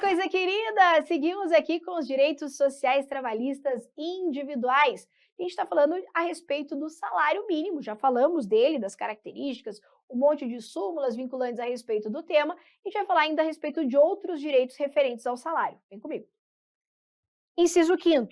coisa querida! Seguimos aqui com os direitos sociais trabalhistas individuais. A gente está falando a respeito do salário mínimo, já falamos dele, das características, um monte de súmulas vinculantes a respeito do tema. A gente vai falar ainda a respeito de outros direitos referentes ao salário. Vem comigo. Inciso 5º.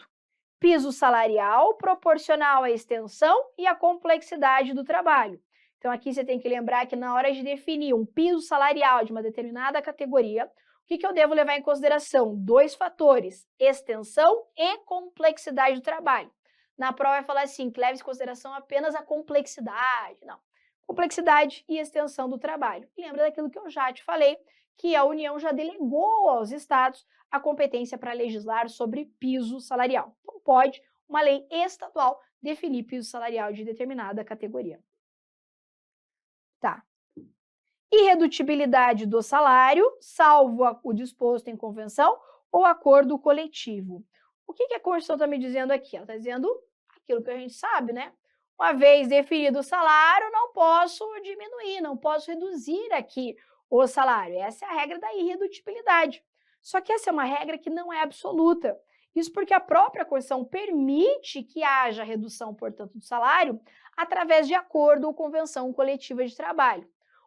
Piso salarial proporcional à extensão e à complexidade do trabalho. Então, aqui você tem que lembrar que na hora de definir um piso salarial de uma determinada categoria, o que eu devo levar em consideração? 2 fatores, extensão e complexidade do trabalho. Na prova vai falar assim, que leve em consideração apenas a complexidade. Não, complexidade e extensão do trabalho. E lembra daquilo que eu já te falei, que a União já delegou aos estados a competência para legislar sobre piso salarial. Então, pode uma lei estadual definir piso salarial de determinada categoria. Tá. Irredutibilidade do salário, salvo o disposto em convenção ou acordo coletivo. O que a Constituição está me dizendo aqui? Ela está dizendo aquilo que a gente sabe, né? Uma vez definido o salário, não posso diminuir, não posso reduzir aqui o salário. Essa é a regra da irredutibilidade. Só que essa é uma regra que não é absoluta. Isso porque a própria Constituição permite que haja redução, portanto, do salário através de acordo ou convenção coletiva de trabalho.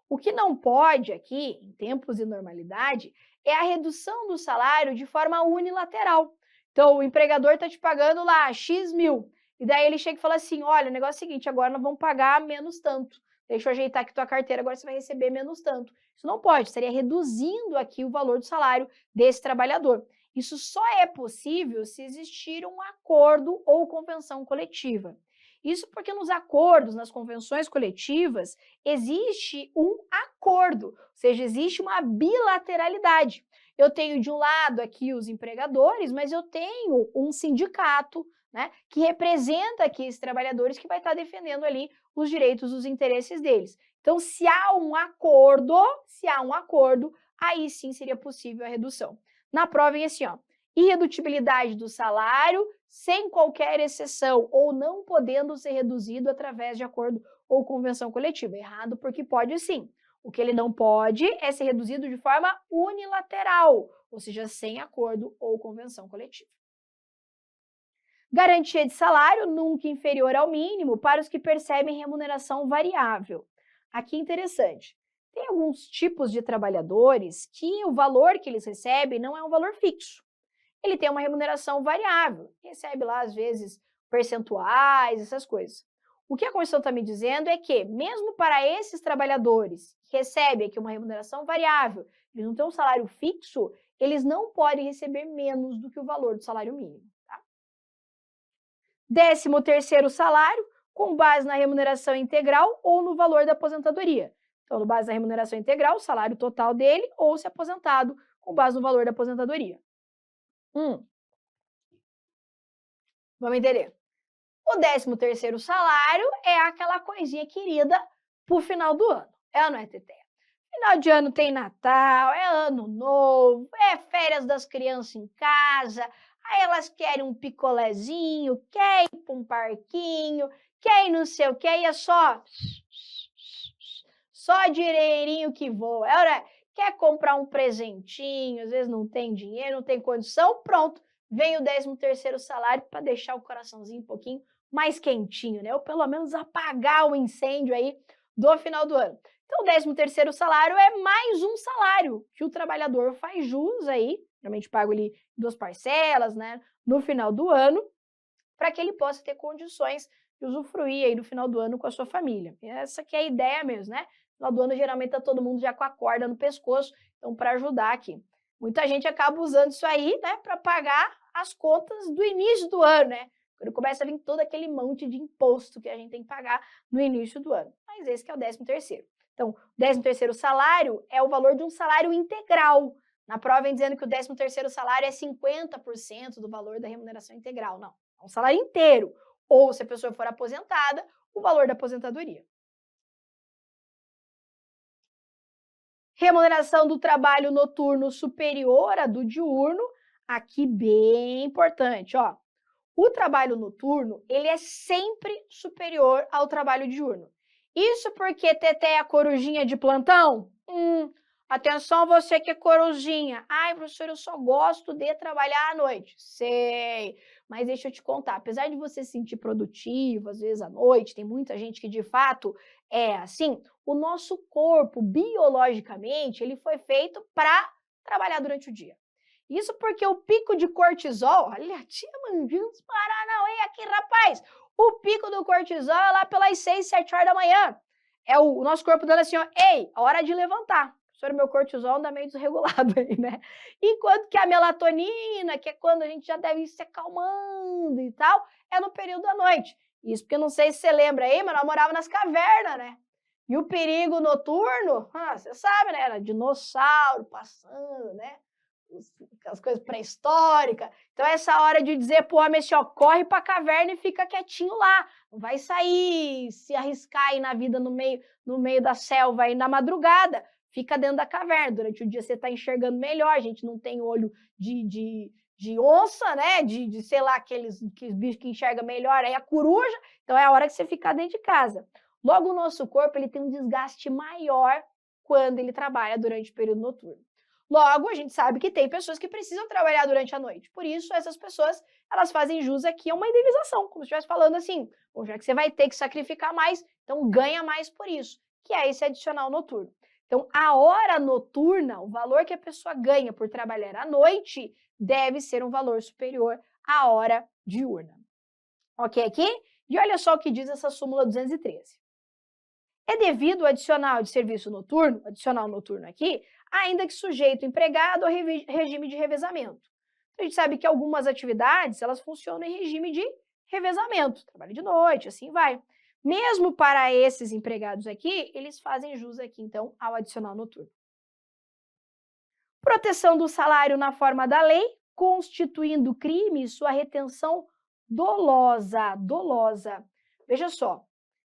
O que não pode aqui, em tempos de normalidade, é a redução do salário de forma unilateral. Então, o empregador está te pagando lá X mil, e daí ele chega e fala assim, olha, o negócio é o seguinte, agora nós vamos pagar menos tanto. Deixa eu ajeitar aqui tua carteira, agora você vai receber menos tanto. Isso não pode, estaria reduzindo aqui o valor do salário desse trabalhador. Isso só é possível se existir um acordo ou convenção coletiva. Isso porque nos acordos, nas convenções coletivas, existe um acordo, ou seja, existe uma bilateralidade. Eu tenho de um lado aqui os empregadores, mas eu tenho um sindicato, né, que representa aqui esses trabalhadores que vai estar defendendo ali os direitos, os interesses deles. Então, se há um acordo, aí sim seria possível a redução. Na prova vem assim, ó, irredutibilidade do salário sem qualquer exceção ou não podendo ser reduzido através de acordo ou convenção coletiva. Errado porque pode sim. O que ele não pode é ser reduzido de forma unilateral, ou seja, sem acordo ou convenção coletiva. Garantia de salário nunca inferior ao mínimo para os que percebem remuneração variável. Aqui interessante. Tem alguns tipos de trabalhadores que o valor que eles recebem não é um valor fixo. Ele tem uma remuneração variável, recebe lá, às vezes, percentuais, essas coisas. O que a Constituição está me dizendo é que, mesmo para esses trabalhadores que recebem aqui uma remuneração variável, eles não têm um salário fixo, eles não podem receber menos do que o valor do salário mínimo. Tá? 13º salário, com base na remuneração integral ou no valor da aposentadoria. Então, no base na remuneração integral, o salário total dele, ou se aposentado, com base no valor da aposentadoria. Vamos entender. O 13º salário é aquela coisinha querida pro final do ano. É ou não é, Teteia? Final de ano tem Natal, é Ano Novo, é férias das crianças em casa, aí elas querem um picolézinho, quer ir para um parquinho, quer ir não sei o que, e é só dinheirinho que voa. É, né? Quer comprar um presentinho, às vezes não tem dinheiro, não tem condição, pronto, vem o 13º salário para deixar o coraçãozinho um pouquinho mais quentinho, né? Ou pelo menos apagar o incêndio aí do final do ano. Então, o 13º salário é mais um salário que o trabalhador faz jus aí, geralmente pago ali 2 parcelas, né, no final do ano, para que ele possa ter condições de usufruir aí no final do ano com a sua família. Essa que é a ideia mesmo, né? No final do ano, geralmente, tá todo mundo já com a corda no pescoço, então, para ajudar aqui. Muita gente acaba usando isso aí, né, para pagar as contas do início do ano, né? Quando começa a vir todo aquele monte de imposto que a gente tem que pagar no início do ano. Mas esse que é o 13º. Então, o 13º salário é o valor de um salário integral. Na prova vem dizendo que o 13º salário é 50% do valor da remuneração integral. Não, é um salário inteiro. Ou, se a pessoa for aposentada, o valor da aposentadoria. Remuneração do trabalho noturno superior à do diurno. Aqui bem importante, ó. O trabalho noturno, ele é sempre superior ao trabalho diurno. Isso porque Teté é a corujinha de plantão? Atenção, você que é coruzinha. Ai, professor, eu só gosto de trabalhar à noite. Sei, mas deixa eu te contar. Apesar de você se sentir produtivo, às vezes à noite, tem muita gente que de fato é assim, o nosso corpo, biologicamente, ele foi feito para trabalhar durante o dia. Isso porque o pico de cortisol, olha, a tia mandando os Paranauê aqui, rapaz. O pico do cortisol é lá pelas 6, 7 horas da manhã. É o nosso corpo dando assim, ó, ei, hora de levantar. Professor, meu cortisol anda meio desregulado aí, né? Enquanto que a melatonina, que é quando a gente já deve ir se acalmando e tal, é no período da noite. Isso porque eu não sei se você lembra aí, mas nós morávamos nas cavernas, né? E o perigo noturno, você sabe, né? Era dinossauro passando, né? As coisas pré-históricas. Então, essa hora de dizer pro homem assim, ó, corre pra caverna e fica quietinho lá. Não vai sair, se arriscar aí na vida no meio da selva aí na madrugada. Fica dentro da caverna. Durante o dia você está enxergando melhor. A gente não tem olho de onça, né? De sei lá, aqueles bichos que enxergam melhor. Aí a coruja. Então, é a hora que você fica dentro de casa. Logo, o nosso corpo ele tem um desgaste maior quando ele trabalha durante o período noturno. Logo, a gente sabe que tem pessoas que precisam trabalhar durante a noite. Por isso, essas pessoas, elas fazem jus aqui a uma indenização, como se estivesse falando assim, bom, já que você vai ter que sacrificar mais, então ganha mais por isso, que é esse adicional noturno. Então, a hora noturna, o valor que a pessoa ganha por trabalhar à noite, deve ser um valor superior à hora diurna. Ok aqui? E olha só o que diz essa súmula 213. É devido ao adicional de serviço noturno, adicional noturno aqui, ainda que sujeito o empregado ao regime de revezamento. A gente sabe que algumas atividades, elas funcionam em regime de revezamento, trabalho de noite, assim vai. Mesmo para esses empregados aqui, eles fazem jus aqui, então, ao adicional noturno. Proteção do salário na forma da lei, constituindo crime sua retenção dolosa. Veja só,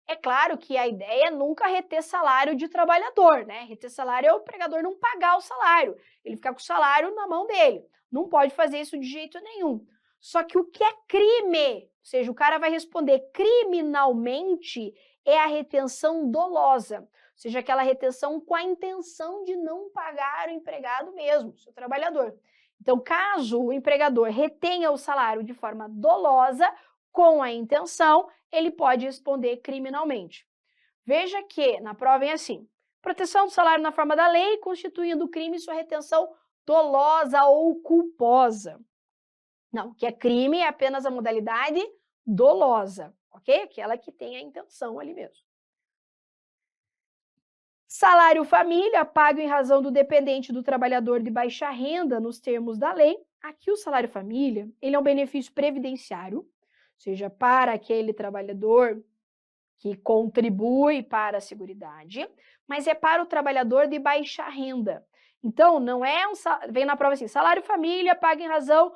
é claro que a ideia é nunca reter salário de trabalhador, né? Reter salário é o empregador não pagar o salário, ele ficar com o salário na mão dele. Não pode fazer isso de jeito nenhum. Só que o que é crime, ou seja, o cara vai responder criminalmente, é a retenção dolosa, ou seja, aquela retenção com a intenção de não pagar o empregado mesmo, o seu trabalhador. Então, caso o empregador retenha o salário de forma dolosa, com a intenção, ele pode responder criminalmente. Veja que na prova vem assim: proteção do salário na forma da lei, constituindo crime sua retenção dolosa ou culposa. Não, que é crime é apenas a modalidade dolosa, ok? Aquela que tem a intenção ali mesmo. Salário família, pago em razão do dependente do trabalhador de baixa renda nos termos da lei. Aqui o salário família, ele é um benefício previdenciário, ou seja, para aquele trabalhador que contribui para a Seguridade, mas é para o trabalhador de baixa renda. Então, não é vem na prova assim, salário família paga em razão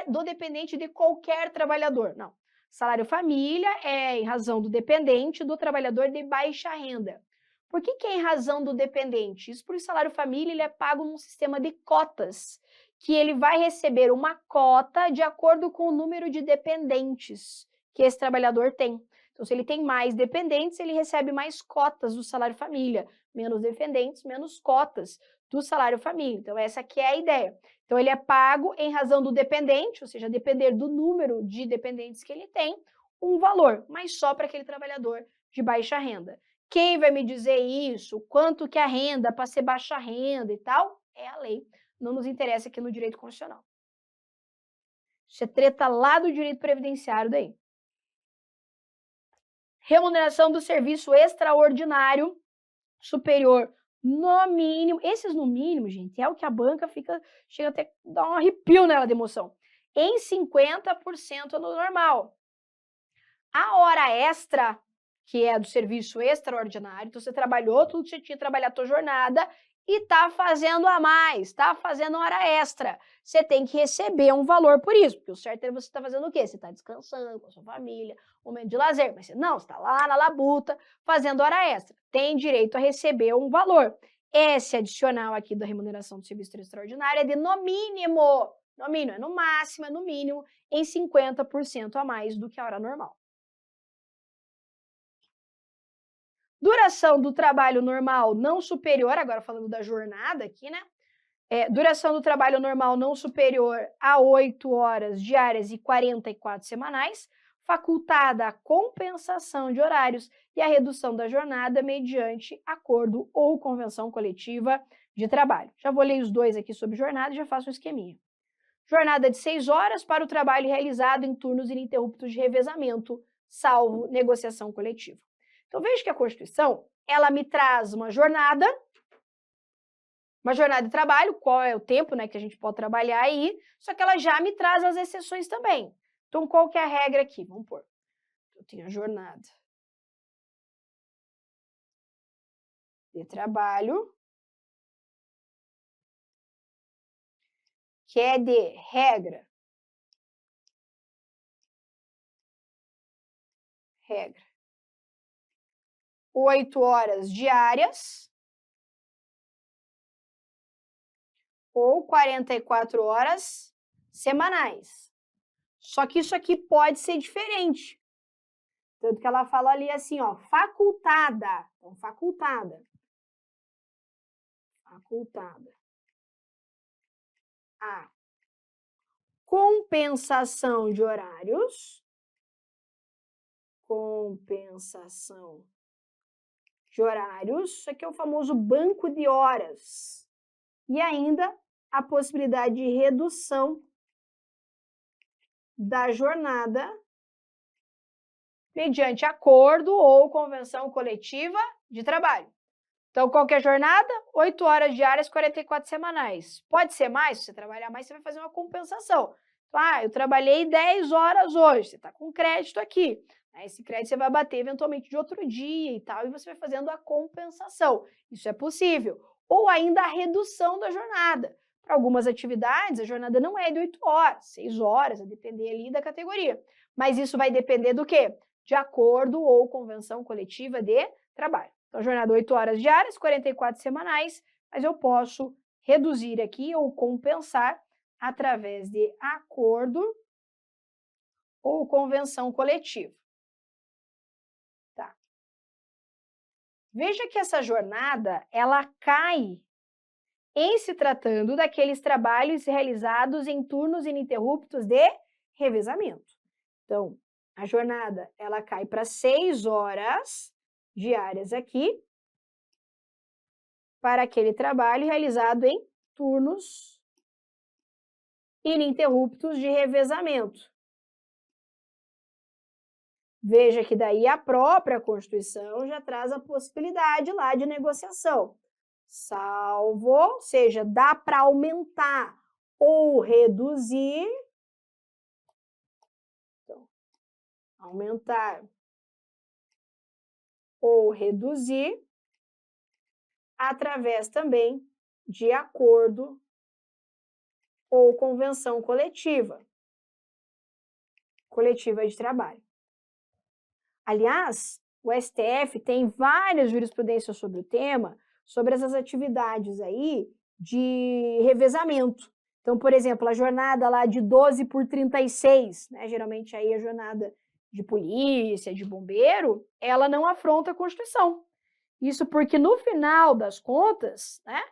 do dependente de qualquer trabalhador. Não. Salário família é em razão do dependente do trabalhador de baixa renda. Por que é em razão do dependente? Isso porque o salário família ele é pago num sistema de cotas, que ele vai receber uma cota de acordo com o número de dependentes que esse trabalhador tem. Então, se ele tem mais dependentes, ele recebe mais cotas do salário família. Menos dependentes, menos cotas do salário família. Então, essa aqui é a ideia. Então, ele é pago em razão do dependente, ou seja, depender do número de dependentes que ele tem, um valor, mas só para aquele trabalhador de baixa renda. Quem vai me dizer isso? Quanto que a renda para ser baixa renda e tal? É a lei. Não nos interessa aqui no direito constitucional. Isso é treta lá do direito previdenciário daí. Remuneração do serviço extraordinário superior no mínimo. Esses no mínimo, gente, é o que a banca chega até a dar um arrepio nela de emoção. Em 50% no normal. A hora extra, que é do serviço extraordinário, então você trabalhou tudo que você tinha trabalhado a tua jornada e está fazendo a mais, está fazendo hora extra. Você tem que receber um valor por isso, porque o certo é você estar fazendo o quê? Você está descansando com a sua família, momento de lazer, mas você não, você está lá na labuta fazendo hora extra. Tem direito a receber um valor. Esse adicional aqui da remuneração do serviço extraordinário é de no mínimo, é no máximo, é no mínimo, em 50% a mais do que a hora normal. Duração do trabalho normal não superior, agora falando da jornada aqui, né? Duração do trabalho normal não superior a 8 horas diárias e 44 semanais, facultada a compensação de horários e a redução da jornada mediante acordo ou convenção coletiva de trabalho. Já vou ler os dois aqui sobre jornada e já faço um esqueminha. Jornada de 6 horas para o trabalho realizado em turnos ininterruptos de revezamento, salvo negociação coletiva. Então, veja que a Constituição, ela me traz uma jornada de trabalho, qual é o tempo, né, que a gente pode trabalhar aí, só que ela já me traz as exceções também. Então, qual que é a regra aqui? Vamos pôr. Eu tenho a jornada de trabalho, que é de regra. 8 horas diárias ou 44 horas semanais. Só que isso aqui pode ser diferente. Tanto que ela fala ali assim, ó, facultada. Então, facultada. A compensação de horários. Isso aqui é o famoso banco de horas. E ainda a possibilidade de redução da jornada mediante acordo ou convenção coletiva de trabalho. Então, qual que é a jornada? 8 horas diárias, 44 semanais. Pode ser mais? Se você trabalhar mais, você vai fazer uma compensação. Então, eu trabalhei 10 horas hoje, você está com crédito aqui. Esse crédito você vai bater eventualmente de outro dia e tal, e você vai fazendo a compensação. Isso é possível. Ou ainda a redução da jornada. Para algumas atividades, a jornada não é de 8 horas, 6 horas, a depender ali da categoria. Mas isso vai depender do quê? De acordo ou convenção coletiva de trabalho. Então, jornada 8 horas diárias, 44 semanais, mas eu posso reduzir aqui ou compensar através de acordo ou convenção coletiva. Tá. Veja que essa jornada, ela cai em se tratando daqueles trabalhos realizados em turnos ininterruptos de revezamento. Então, a jornada, ela cai para 6 horas diárias aqui, para aquele trabalho realizado em turnos ininterruptos de revezamento. Veja que daí a própria Constituição já traz a possibilidade lá de negociação. Salvo, ou seja, dá para aumentar ou reduzir. Então, aumentar ou reduzir através também de acordo ou convenção coletiva de trabalho. Aliás, o STF tem várias jurisprudências sobre o tema, sobre essas atividades aí de revezamento. Então, por exemplo, a jornada lá de 12 por 36, né, geralmente aí a jornada de polícia, de bombeiro, ela não afronta a Constituição. Isso porque no final das contas, né,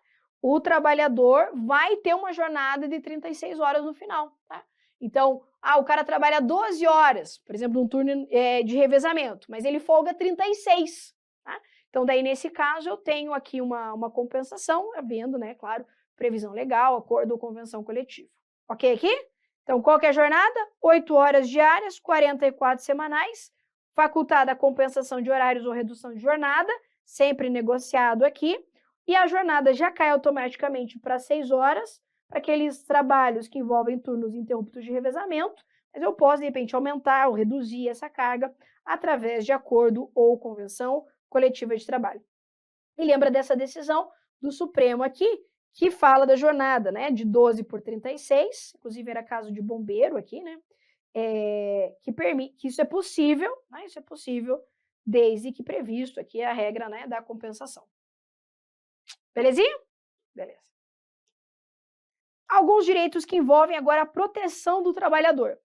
o trabalhador vai ter uma jornada de 36 horas no final, tá? Então, o cara trabalha 12 horas, por exemplo, num turno de revezamento, mas ele folga 36, tá? Então, daí, nesse caso, eu tenho aqui uma compensação, havendo, né, claro, previsão legal, acordo ou convenção coletiva. Ok aqui? Então, qual que é a jornada? 8 horas diárias, 44 semanais, facultada a compensação de horários ou redução de jornada, sempre negociado aqui, e a jornada já cai automaticamente para 6 horas, para aqueles trabalhos que envolvem turnos interruptos de revezamento, mas eu posso, de repente, aumentar ou reduzir essa carga através de acordo ou convenção coletiva de trabalho. E lembra dessa decisão do Supremo aqui, que fala da jornada, né, de 12 por 36, inclusive era caso de bombeiro aqui, né, que permite, que isso é possível, né, isso é possível desde que previsto aqui a regra, né, da compensação. Belezinha? Beleza. Alguns direitos que envolvem agora a proteção do trabalhador.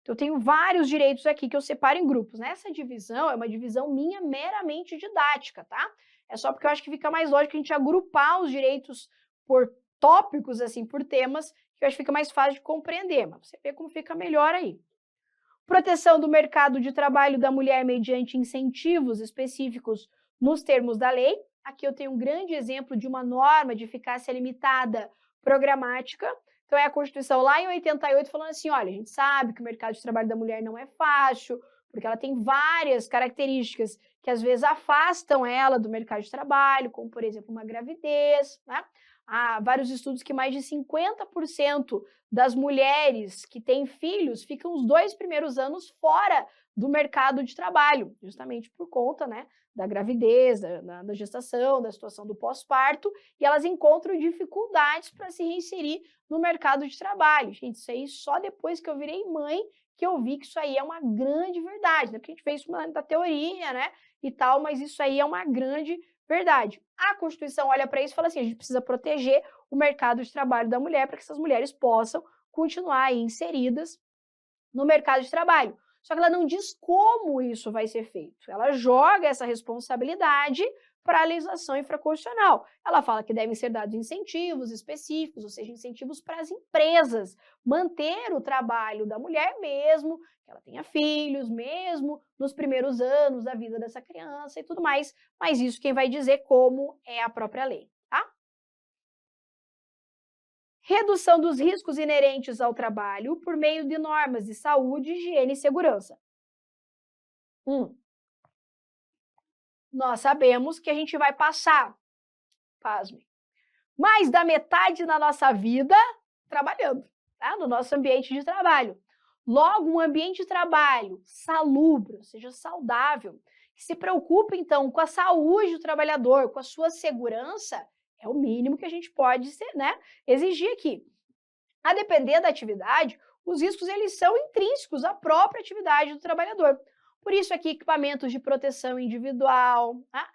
Então, eu tenho vários direitos aqui que eu separo em grupos, né? Essa divisão é uma divisão minha meramente didática, tá? É só porque eu acho que fica mais lógico a gente agrupar os direitos por tópicos, assim, por temas, que eu acho que fica mais fácil de compreender, mas você vê como fica melhor aí. Proteção do mercado de trabalho da mulher mediante incentivos específicos nos termos da lei. Aqui eu tenho um grande exemplo de uma norma de eficácia limitada programática. Então, é a Constituição lá em 88 falando assim, olha, a gente sabe que o mercado de trabalho da mulher não é fácil, porque ela tem várias características que às vezes afastam ela do mercado de trabalho, como, por exemplo, uma gravidez, né? Há vários estudos que mais de 50% das mulheres que têm filhos ficam os 2 primeiros anos fora do mercado de trabalho, justamente por conta, né, da gravidez, da gestação, da situação do pós-parto, e elas encontram dificuldades para se reinserir no mercado de trabalho. Gente, isso aí só depois que eu virei mãe que eu vi que isso aí é uma grande verdade, né? Porque a gente fez isso da teoria, né, e tal, mas isso aí é uma grande verdade. A Constituição olha para isso e fala assim, a gente precisa proteger o mercado de trabalho da mulher para que essas mulheres possam continuar aí inseridas no mercado de trabalho. Só que ela não diz como isso vai ser feito. Ela joga essa responsabilidade para a legislação infraconstitucional. Ela fala que devem ser dados incentivos específicos, ou seja, incentivos para as empresas manter o trabalho da mulher mesmo, que ela tenha filhos, mesmo nos primeiros anos da vida dessa criança e tudo mais. Mas isso quem vai dizer como é a própria lei, tá? Redução dos riscos inerentes ao trabalho por meio de normas de saúde, higiene e segurança. Nós sabemos que a gente vai passar, pasme, mais da metade da nossa vida trabalhando, tá? No nosso ambiente de trabalho. Logo, um ambiente de trabalho salubre, ou seja, saudável, que se preocupe, então, com a saúde do trabalhador, com a sua segurança, é o mínimo que a gente pode né, exigir aqui. A depender da atividade, os riscos eles são intrínsecos à própria atividade do trabalhador. Por isso aqui, equipamentos de proteção individual, tá?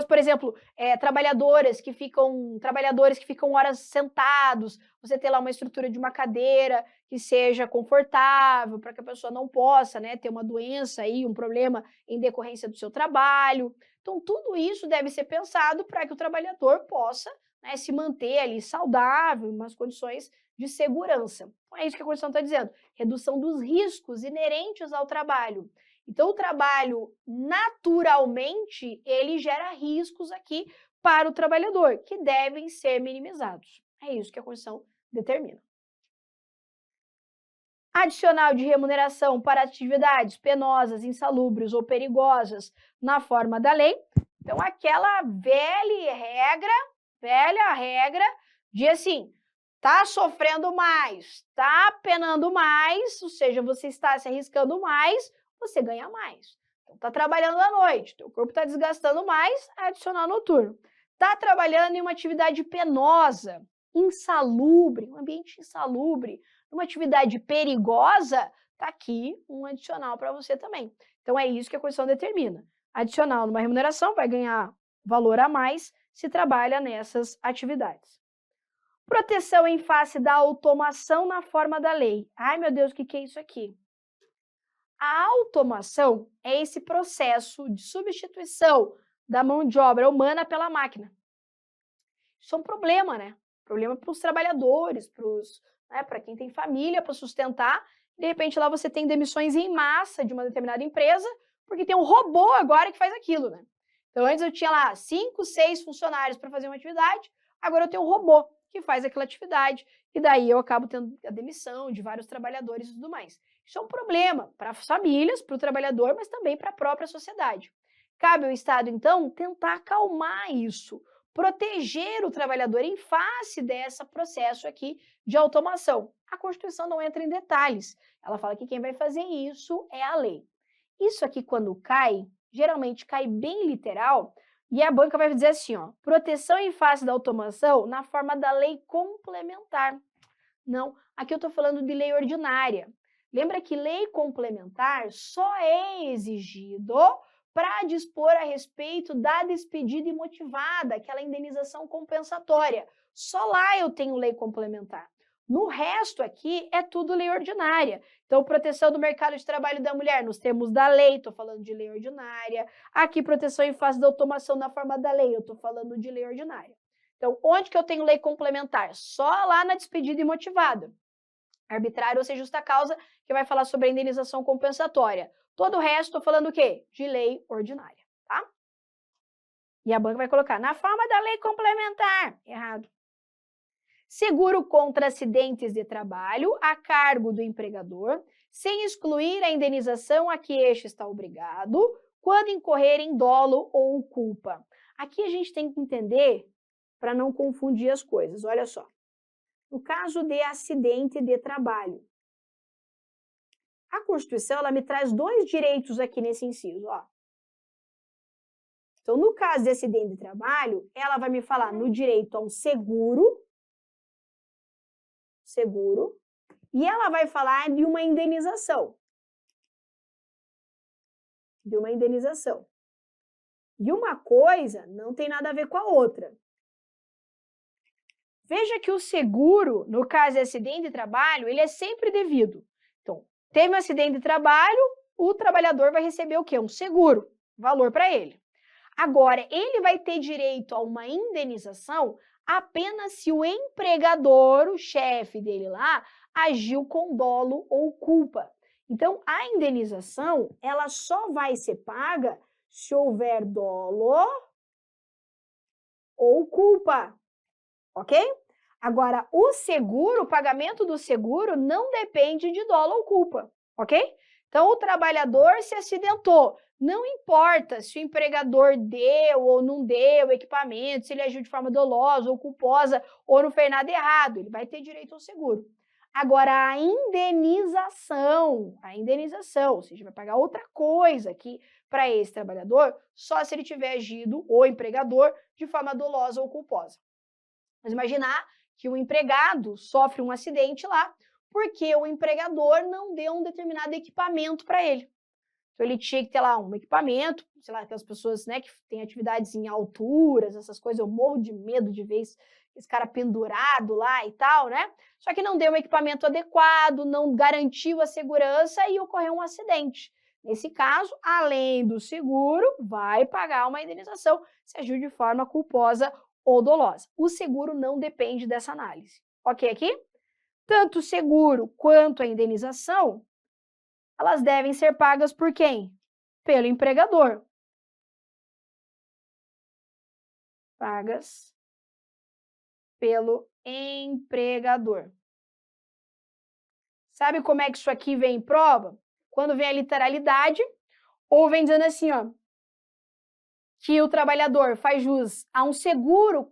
Por exemplo, trabalhadores que ficam horas sentados, você ter lá uma estrutura de uma cadeira que seja confortável, para que a pessoa não possa, né, ter uma doença aí, um problema em decorrência do seu trabalho. Então, tudo isso deve ser pensado para que o trabalhador possa, né, se manter ali saudável, em umas condições de segurança. Então, é isso que a Constituição está dizendo, redução dos riscos inerentes ao trabalho. Então, o trabalho, naturalmente, ele gera riscos aqui para o trabalhador, que devem ser minimizados. É isso que a Constituição determina. Adicional de remuneração para atividades penosas, insalubres ou perigosas na forma da lei. Então, aquela velha regra de assim, tá sofrendo mais, tá penando mais, ou seja, você está se arriscando mais, você ganha mais. Então, tá trabalhando à noite, teu corpo está desgastando mais, adicional noturno. Tá trabalhando em uma atividade penosa, insalubre, um ambiente insalubre, uma atividade perigosa, tá aqui um adicional para você também. Então, é isso que a Constituição determina. Adicional numa remuneração vai ganhar valor a mais se trabalha nessas atividades. Proteção em face da automação na forma da lei. Ai, meu Deus, o que é isso aqui? A automação é esse processo de substituição da mão de obra humana pela máquina. Isso é um problema, né? Problema para os trabalhadores, para quem tem família para sustentar. De repente, lá você tem demissões em massa de uma determinada empresa, porque tem um robô agora que faz aquilo, né? Então, antes eu tinha lá 5, 6 funcionários para fazer uma atividade, agora eu tenho um robô que faz aquela atividade, e daí eu acabo tendo a demissão de vários trabalhadores e tudo mais. Isso é um problema para as famílias, para o trabalhador, mas também para a própria sociedade. Cabe ao Estado, então, tentar acalmar isso, proteger o trabalhador em face desse processo aqui de automação. A Constituição não entra em detalhes, ela fala que quem vai fazer isso é a lei. Isso aqui, quando cai, geralmente cai bem literal, e a banca vai dizer assim, ó, proteção em face da automação na forma da lei complementar. Não, aqui eu estou falando de lei ordinária. Lembra que lei complementar só é exigido para dispor a respeito da despedida imotivada, aquela indenização compensatória. Só lá eu tenho lei complementar. No resto aqui é tudo lei ordinária. Então, proteção do mercado de trabalho da mulher, nos termos da lei, estou falando de lei ordinária. Aqui, proteção em face da automação na forma da lei, eu estou falando de lei ordinária. Então, onde que eu tenho lei complementar? Só lá na despedida imotivada. Arbitrária ou sem justa causa, que vai falar sobre a indenização compensatória. Todo o resto, estou falando o quê? De lei ordinária, tá? E a banca vai colocar na forma da lei complementar. Errado. Seguro contra acidentes de trabalho a cargo do empregador, sem excluir a indenização a que este está obrigado, quando incorrer em dolo ou culpa. Aqui a gente tem que entender, para não confundir as coisas, olha só. No caso de acidente de trabalho, a Constituição ela me traz dois direitos aqui nesse inciso, ó. Então, no caso de acidente de trabalho, ela vai me falar no direito a um seguro, e ela vai falar de uma indenização. E uma coisa não tem nada a ver com a outra. Veja que o seguro, no caso de acidente de trabalho, ele é sempre devido. Então, teve um acidente de trabalho, o trabalhador vai receber o quê? Um seguro, valor para ele. Agora, ele vai ter direito a uma indenização apenas se o empregador, o chefe dele lá, agiu com dolo ou culpa. Então, a indenização, ela só vai ser paga se houver dolo ou culpa, ok? Agora, o seguro, o pagamento do seguro não depende de dolo ou culpa, ok? Então, o trabalhador se acidentou. Não importa se o empregador deu ou não deu equipamento, se ele agiu de forma dolosa ou culposa ou não fez nada errado, ele vai ter direito ao seguro. Agora, a indenização, ou seja, vai pagar outra coisa aqui para esse trabalhador, só se ele tiver agido, o empregador, de forma dolosa ou culposa. Mas imaginar que o empregado sofre um acidente lá porque o empregador não deu um determinado equipamento para ele. Então, ele tinha que ter lá um equipamento, sei lá, aquelas pessoas, né, que têm atividades em alturas, essas coisas, eu morro de medo de ver esse cara pendurado lá e tal, né? Só que não deu um equipamento adequado, não garantiu a segurança e ocorreu um acidente. Nesse caso, além do seguro, vai pagar uma indenização se agiu de forma culposa ou dolosa. O seguro não depende dessa análise. Ok aqui? Tanto o seguro quanto a indenização, elas devem ser pagas por quem? Pelo empregador. Pagas pelo empregador. Sabe como é que isso aqui vem em prova? Quando vem a literalidade, ou vem dizendo assim, ó, que o trabalhador faz jus a um seguro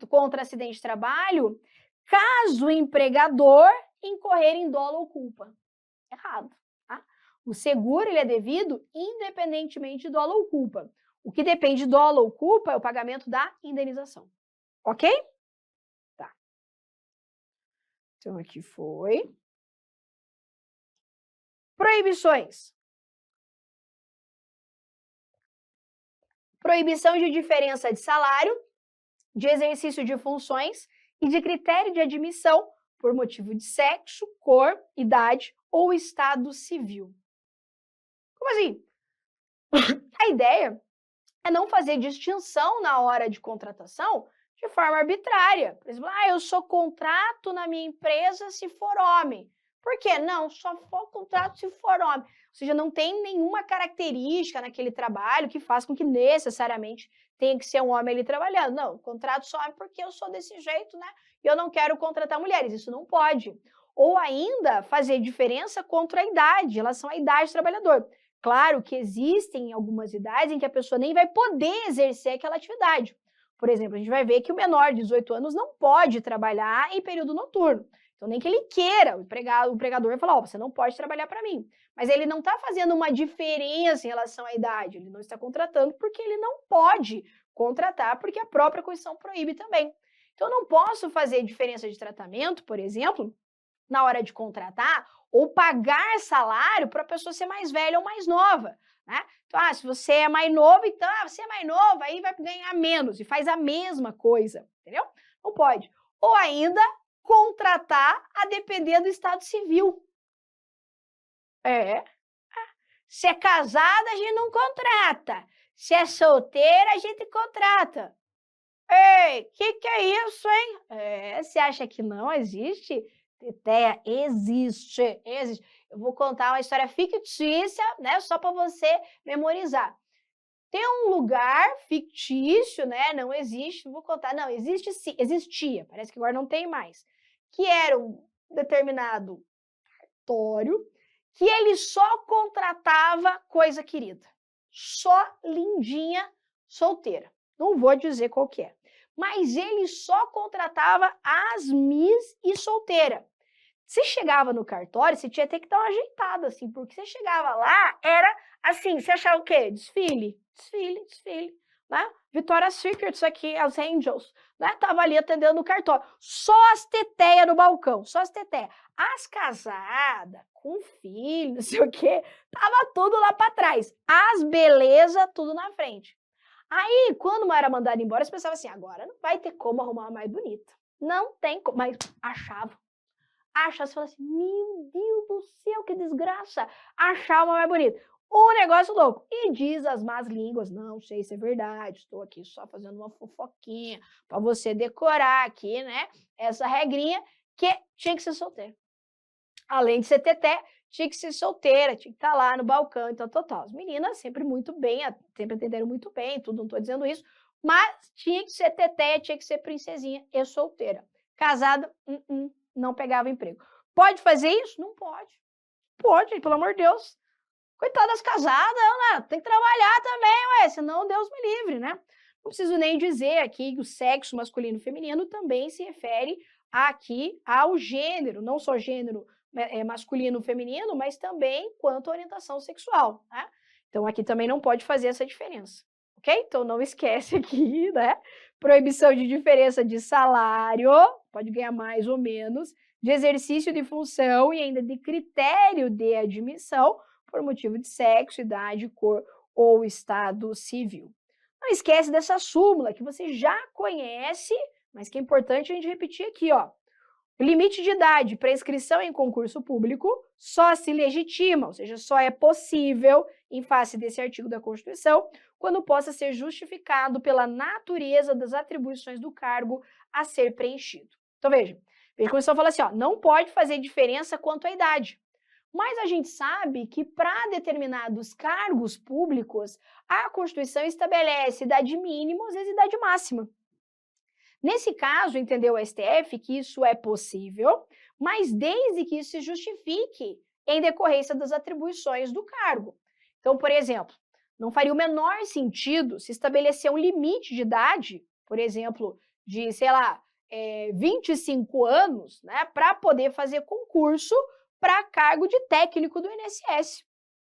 contra acidente de trabalho, caso o empregador incorrer em dolo ou culpa. Errado. O seguro ele é devido independentemente de dolo ou culpa. O que depende de dolo ou culpa é o pagamento da indenização. Ok? Tá. Então, aqui foi. Proibições. Proibição de diferença de salário, de exercício de funções e de critério de admissão por motivo de sexo, cor, idade ou estado civil. Como assim? A ideia é não fazer distinção na hora de contratação de forma arbitrária. Por exemplo, eu só contrato na minha empresa se for homem. Por quê? Não, só for contrato se for homem. Ou seja, não tem nenhuma característica naquele trabalho que faça com que necessariamente tenha que ser um homem ali trabalhando. Não, contrato só porque eu sou desse jeito, né? E eu não quero contratar mulheres. Isso não pode. Ou ainda fazer diferença contra a idade, em relação à idade do trabalhador. Claro que existem algumas idades em que a pessoa nem vai poder exercer aquela atividade. Por exemplo, a gente vai ver que o menor de 18 anos não pode trabalhar em período noturno. Então, nem que ele queira, o empregador vai falar, você não pode trabalhar para mim. Mas ele não está fazendo uma diferença em relação à idade, ele não está contratando porque ele não pode contratar, porque a própria Constituição proíbe também. Então, eu não posso fazer diferença de tratamento, por exemplo, na hora de contratar, ou pagar salário para a pessoa ser mais velha ou mais nova, né? Então, se você é mais novo, então, você é mais novo, aí vai ganhar menos e faz a mesma coisa, entendeu? Não pode. Ou ainda, contratar a depender do estado civil. Se é casada, a gente não contrata. Se é solteira, a gente contrata. Ei, que é isso, hein? Você acha que não existe? Teteia, existe. Eu vou contar uma história fictícia, né? Só para você memorizar. Tem um lugar fictício, né? Não existe, não vou contar. Não, existe sim, existia, parece que agora não tem mais. Que era um determinado cartório que ele só contratava coisa querida. Só lindinha, solteira. Não vou dizer qual que é. Mas ele só contratava as Miss e solteira. Você chegava no cartório, você tinha até que dar uma ajeitada, assim, porque você chegava lá, era assim, você achava o quê? Desfile, né? Victoria's Secret, isso aqui, as Angels, né? Tava ali atendendo no cartório. Só as teteias no balcão, só as teteias. As casadas, com filho, não sei o quê, tava tudo lá para trás. As beleza, tudo na frente. Aí, quando uma era mandada embora, você pensava assim, agora não vai ter como arrumar uma mais bonita. Não tem como, mas achava. Você fala assim, meu Deus do céu, que desgraça. Achar uma mais bonita. Um negócio louco. E diz as más línguas, não sei se é verdade, estou aqui só fazendo uma fofoquinha para você decorar aqui, né? Essa regrinha que tinha que ser solteira. Além de ser teté, tinha que ser solteira, tinha que estar lá no balcão, então total. As meninas sempre muito bem, sempre entenderam muito bem, tudo, não estou dizendo isso, mas tinha que ser teté, tinha que ser princesinha e solteira. Casada, não pegava emprego. Pode fazer isso? Não pode. Pode, pelo amor de Deus. Coitada das casadas, né? Tem que trabalhar também, ué, senão Deus me livre, né? Não preciso nem dizer aqui que o sexo masculino e feminino também se refere aqui ao gênero, não só gênero masculino e feminino, mas também quanto à orientação sexual, né? Então aqui também não pode fazer essa diferença, ok? Então não esquece aqui, né? Proibição de diferença de salário, pode ganhar mais ou menos, de exercício de função e ainda de critério de admissão por motivo de sexo, idade, cor ou estado civil. Não esquece dessa súmula que você já conhece, mas que é importante a gente repetir aqui, ó. O limite de idade para inscrição em concurso público só se legitima, ou seja, só é possível, em face desse artigo da Constituição, quando possa ser justificado pela natureza das atribuições do cargo a ser preenchido. Então, veja que a Constituição fala assim, ó, não pode fazer diferença quanto à idade. Mas a gente sabe que para determinados cargos públicos, a Constituição estabelece idade mínima, às vezes idade máxima. Nesse caso, entendeu o STF que isso é possível, mas desde que isso se justifique em decorrência das atribuições do cargo. Então, por exemplo, não faria o menor sentido se estabelecer um limite de idade, por exemplo, de, sei lá, 25 anos, né, para poder fazer concurso para cargo de técnico do INSS.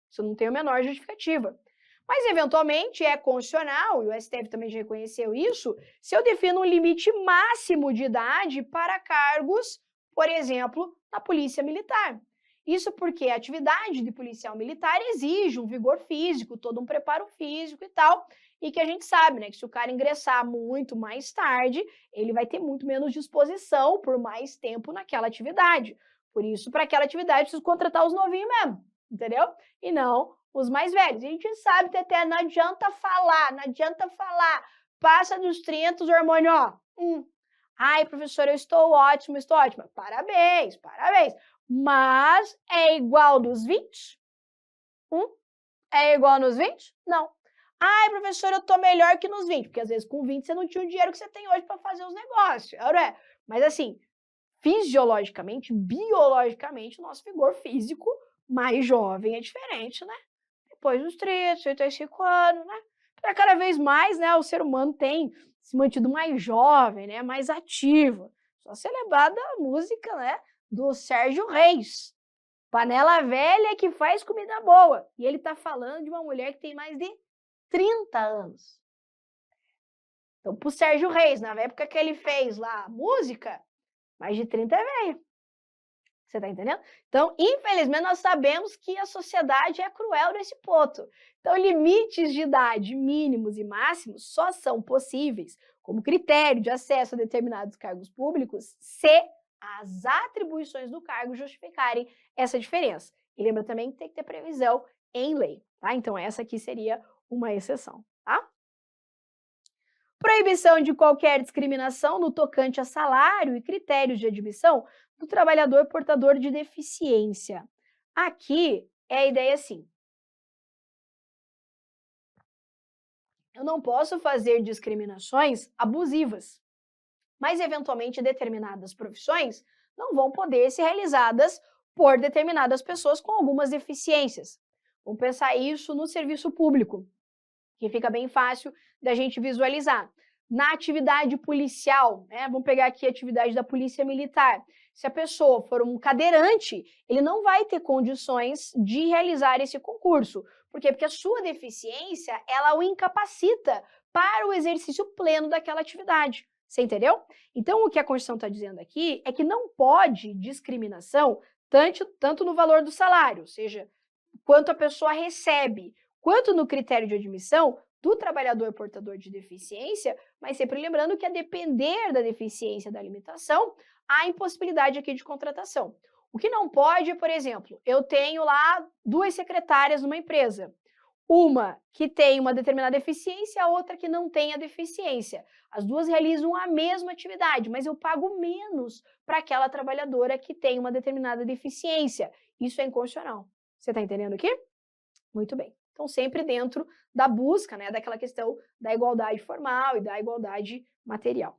Isso não tem a menor justificativa. Mas, eventualmente, é constitucional, e o STF também já reconheceu isso, se eu defino um limite máximo de idade para cargos, por exemplo, na Polícia Militar. Isso porque a atividade de policial militar exige um vigor físico, todo um preparo físico e tal, e que a gente sabe, né, que se o cara ingressar muito mais tarde, ele vai ter muito menos disposição por mais tempo naquela atividade. Por isso, para aquela atividade, preciso contratar os novinhos mesmo, entendeu? E não os mais velhos. A gente sabe, Teté, não adianta falar. Passa dos 30, os hormônios, ó. Ai, professora, eu estou ótima. Parabéns. Mas é igual dos 20? É igual nos 20? Não. Ai, professora, eu estou melhor que nos 20. Porque às vezes com 20 você não tinha o dinheiro que você tem hoje para fazer os negócios. Mas assim, fisiologicamente, biologicamente, o nosso vigor físico mais jovem é diferente, né? Depois dos 30, 35 anos, né? Cada vez mais, né, o ser humano tem se mantido mais jovem, né, mais ativo. Só ser lembrado da música, né, do Sérgio Reis. Panela velha que faz comida boa. E ele tá falando de uma mulher que tem mais de 30 anos. Então, pro Sérgio Reis, na época que ele fez lá a música, mais de 30 é velho. Você tá entendendo? Então, infelizmente, nós sabemos que a sociedade é cruel nesse ponto. Então, limites de idade mínimos e máximos só são possíveis como critério de acesso a determinados cargos públicos se as atribuições do cargo justificarem essa diferença. E lembra também que tem que ter previsão em lei, tá? Então, essa aqui seria uma exceção, tá? Proibição de qualquer discriminação no tocante a salário e critérios de admissão do trabalhador portador de deficiência. Aqui é a ideia assim: eu não posso fazer discriminações abusivas, mas eventualmente determinadas profissões não vão poder ser realizadas por determinadas pessoas com algumas deficiências. Vamos pensar isso no serviço público, que fica bem fácil da gente visualizar. Na atividade policial, né, vamos pegar aqui a atividade da polícia militar. Se a pessoa for um cadeirante, ele não vai ter condições de realizar esse concurso. Por quê? Porque a sua deficiência, ela o incapacita para o exercício pleno daquela atividade. Você entendeu? Então, o que a Constituição está dizendo aqui é que não pode discriminação tanto no valor do salário, ou seja, quanto a pessoa recebe, quanto no critério de admissão do trabalhador portador de deficiência, mas sempre lembrando que a depender da deficiência da limitação, há impossibilidade aqui de contratação. O que não pode, por exemplo, eu tenho lá 2 secretárias numa empresa. Uma que tem uma determinada deficiência, a outra que não tem a deficiência. As duas realizam a mesma atividade, mas eu pago menos para aquela trabalhadora que tem uma determinada deficiência. Isso é inconstitucional. Você está entendendo aqui? Muito bem. Então, sempre dentro da busca, né, daquela questão da igualdade formal e da igualdade material.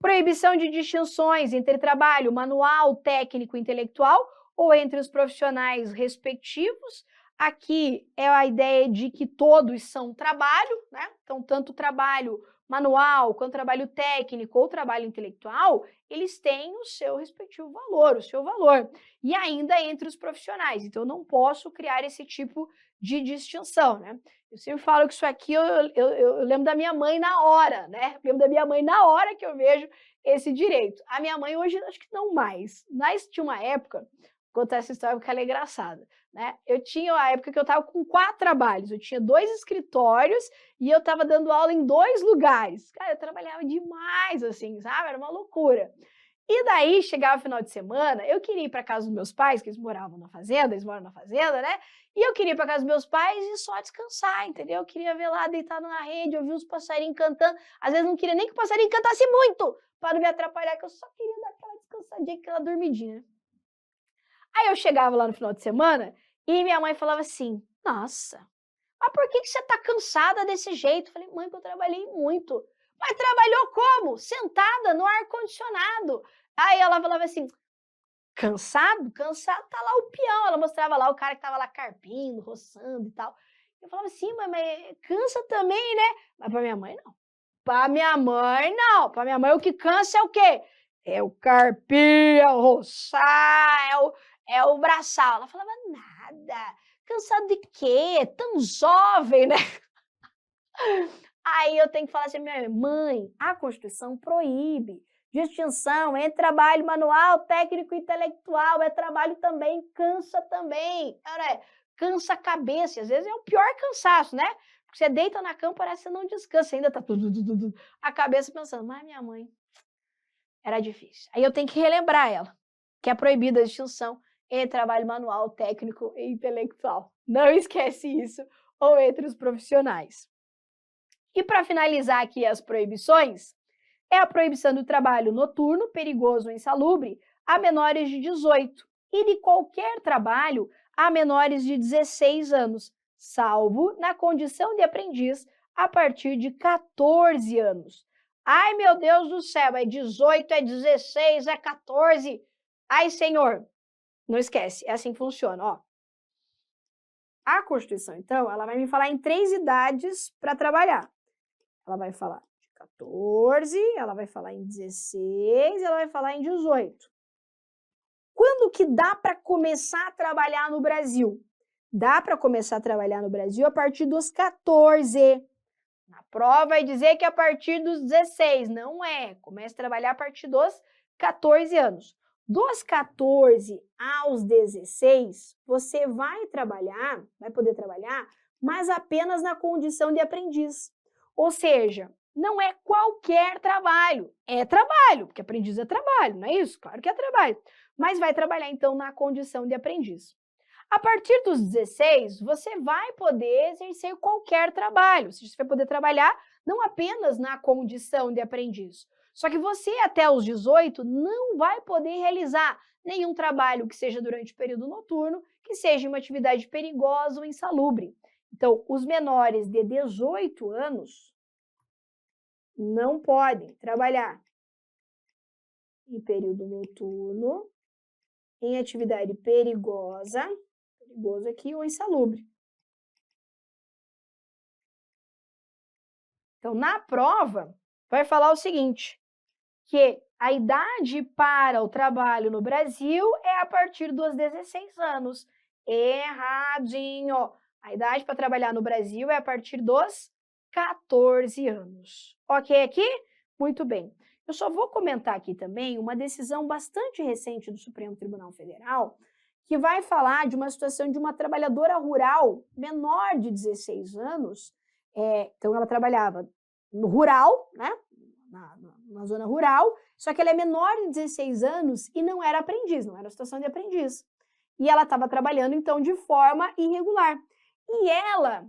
Proibição de distinções entre trabalho manual, técnico e intelectual ou entre os profissionais respectivos. Aqui é a ideia de que todos são trabalho, né? Então, tanto trabalho manual, quanto trabalho técnico ou trabalho intelectual, eles têm o seu respectivo valor, o seu valor. E ainda entre os profissionais. Então, eu não posso criar esse tipo de distinção, né? Eu sempre falo que isso aqui eu lembro da minha mãe na hora, né? Eu lembro da minha mãe na hora que eu vejo esse direito. A minha mãe hoje acho que não mais, mas tinha uma época, vou contar essa história porque ela é engraçada, né? Eu tinha uma época que eu estava com 4 trabalhos, eu tinha 2 escritórios e eu estava dando aula em 2 lugares. Cara, eu trabalhava demais, assim, sabe? Era uma loucura. E daí, chegava o final de semana, eu queria ir para casa dos meus pais, que eles moravam na fazenda, eles moram na fazenda, né? E eu queria ir para casa dos meus pais e só descansar, entendeu? Eu queria ver lá, deitado na rede, ouvir os passarinhos cantando. Às vezes não queria nem que o passarinho cantasse muito, para não me atrapalhar, que eu só queria dar aquela descansadinha, aquela dormidinha. Aí eu chegava lá no final de semana e minha mãe falava assim: nossa, mas por que você tá cansada desse jeito? Eu falei: mãe, porque eu trabalhei muito. Mas trabalhou como? Sentada no ar-condicionado. Aí ela falava assim: cansado? Cansado tá lá o peão. Ela mostrava lá o cara que tava lá carpindo, roçando e tal. Eu falava assim: mas cansa também, né? Mas pra minha mãe, não. Pra minha mãe, não. Pra minha mãe, o que cansa é o quê? É o carpir, é o roçar, é o braçal. Ela falava: nada. Cansado de quê? Tão jovem, né? Aí eu tenho que falar assim: minha mãe, a Constituição proíbe distinção entre trabalho manual, técnico e intelectual. É trabalho também, cansa também. Cara, cansa a cabeça. Às vezes é o pior cansaço, né? Porque você deita na cama, parece que você não descansa. Ainda tá tudo, a cabeça pensando: mas minha mãe, era difícil. Aí eu tenho que relembrar ela que é proibida a distinção entre trabalho manual, técnico e intelectual. Não esquece isso, ou entre os profissionais. E para finalizar aqui as proibições, é a proibição do trabalho noturno, perigoso ou insalubre, a menores de 18 e de qualquer trabalho a menores de 16 anos, salvo na condição de aprendiz a partir de 14 anos. Ai, meu Deus do céu, é 18, é 16, é 14. Ai, senhor, não esquece, é assim que funciona, ó. A Constituição, então, ela vai me falar em 3 idades para trabalhar. Ela vai falar de 14, ela vai falar em 16, ela vai falar em 18. Quando que dá para começar a trabalhar no Brasil? Dá para começar a trabalhar no Brasil a partir dos 14. Na prova vai dizer que a partir dos 16. Não é. Começa a trabalhar a partir dos 14 anos. Dos 14 aos 16, você vai poder trabalhar, mas apenas na condição de aprendiz. Ou seja, não é qualquer trabalho. É trabalho, porque aprendiz é trabalho, não é isso? Claro que é trabalho. Mas vai trabalhar, então, na condição de aprendiz. A partir dos 16, você vai poder exercer qualquer trabalho. Você vai poder trabalhar não apenas na condição de aprendiz. Só que você, até os 18, não vai poder realizar nenhum trabalho que seja durante o período noturno, que seja uma atividade perigosa ou insalubre. Então, os menores de 18 anos não podem trabalhar em período noturno, em atividade perigoso aqui, ou insalubre. Então, na prova, vai falar o seguinte, que a idade para o trabalho no Brasil é a partir dos 16 anos. Erradinho! A idade para trabalhar no Brasil é a partir dos 14 anos. Ok aqui? Muito bem. Eu só vou comentar aqui também uma decisão bastante recente do Supremo Tribunal Federal, que vai falar de uma situação de uma trabalhadora rural menor de 16 anos. Então, ela trabalhava no rural, né? Na zona rural, só que ela é menor de 16 anos e não era aprendiz, não era situação de aprendiz. E ela estava trabalhando, então, de forma irregular. E ela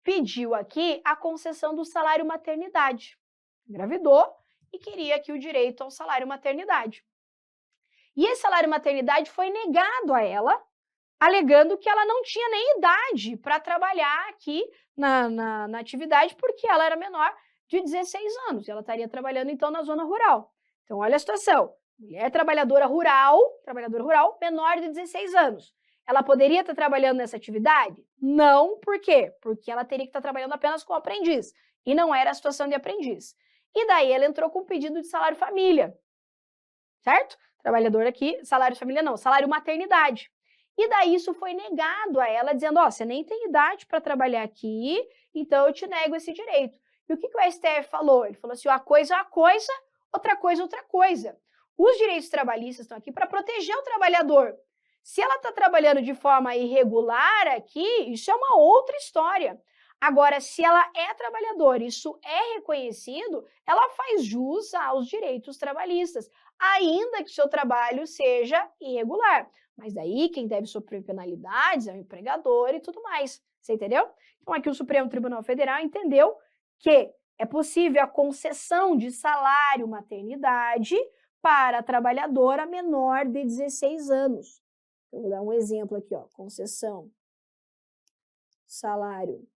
pediu aqui a concessão do salário maternidade. Engravidou e queria aqui o direito ao salário maternidade. E esse salário maternidade foi negado a ela, alegando que ela não tinha nem idade para trabalhar aqui na atividade, porque ela era menor de 16 anos, e ela estaria trabalhando, então, na zona rural. Então, olha a situação. Mulher trabalhadora rural, menor de 16 anos. Ela poderia estar trabalhando nessa atividade? Não, por quê? Porque ela teria que estar trabalhando apenas como aprendiz, e não era a situação de aprendiz. E daí ela entrou com um pedido de salário família, certo? Trabalhador aqui, salário família não, salário maternidade. E daí isso foi negado a ela, dizendo, ó, você nem tem idade para trabalhar aqui, então eu te nego esse direito. E o que o STF falou? Ele falou assim, uma coisa é uma coisa, outra coisa é outra coisa. Os direitos trabalhistas estão aqui para proteger o trabalhador. Se ela está trabalhando de forma irregular aqui, isso é uma outra história. Agora, se ela é trabalhadora, isso é reconhecido, ela faz jus aos direitos trabalhistas, ainda que o seu trabalho seja irregular. Mas daí quem deve sofrer penalidades é o empregador e tudo mais. Você entendeu? Então, aqui o Supremo Tribunal Federal entendeu que é possível a concessão de salário maternidade para a trabalhadora menor de 16 anos. Eu vou dar um exemplo aqui, ó, concessão, salário,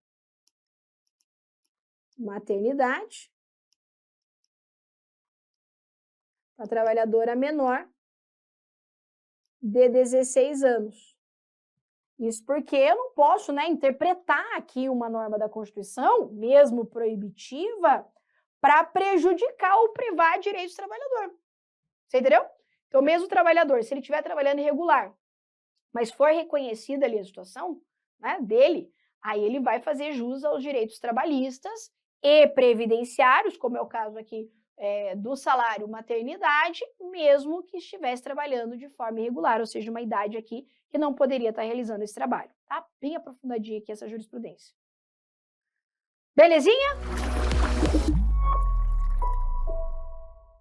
maternidade, para a trabalhadora menor de 16 anos. Isso porque eu não posso, né, interpretar aqui uma norma da Constituição, mesmo proibitiva, para prejudicar ou privar direitos do trabalhador. Você entendeu? Então, mesmo o trabalhador, se ele estiver trabalhando irregular, mas for reconhecida ali a situação, né, dele, aí ele vai fazer jus aos direitos trabalhistas e previdenciários, como é o caso aqui do salário maternidade, mesmo que estivesse trabalhando de forma irregular, ou seja, uma idade aqui que não poderia estar realizando esse trabalho, tá? Bem aprofundadinha aqui essa jurisprudência. Belezinha?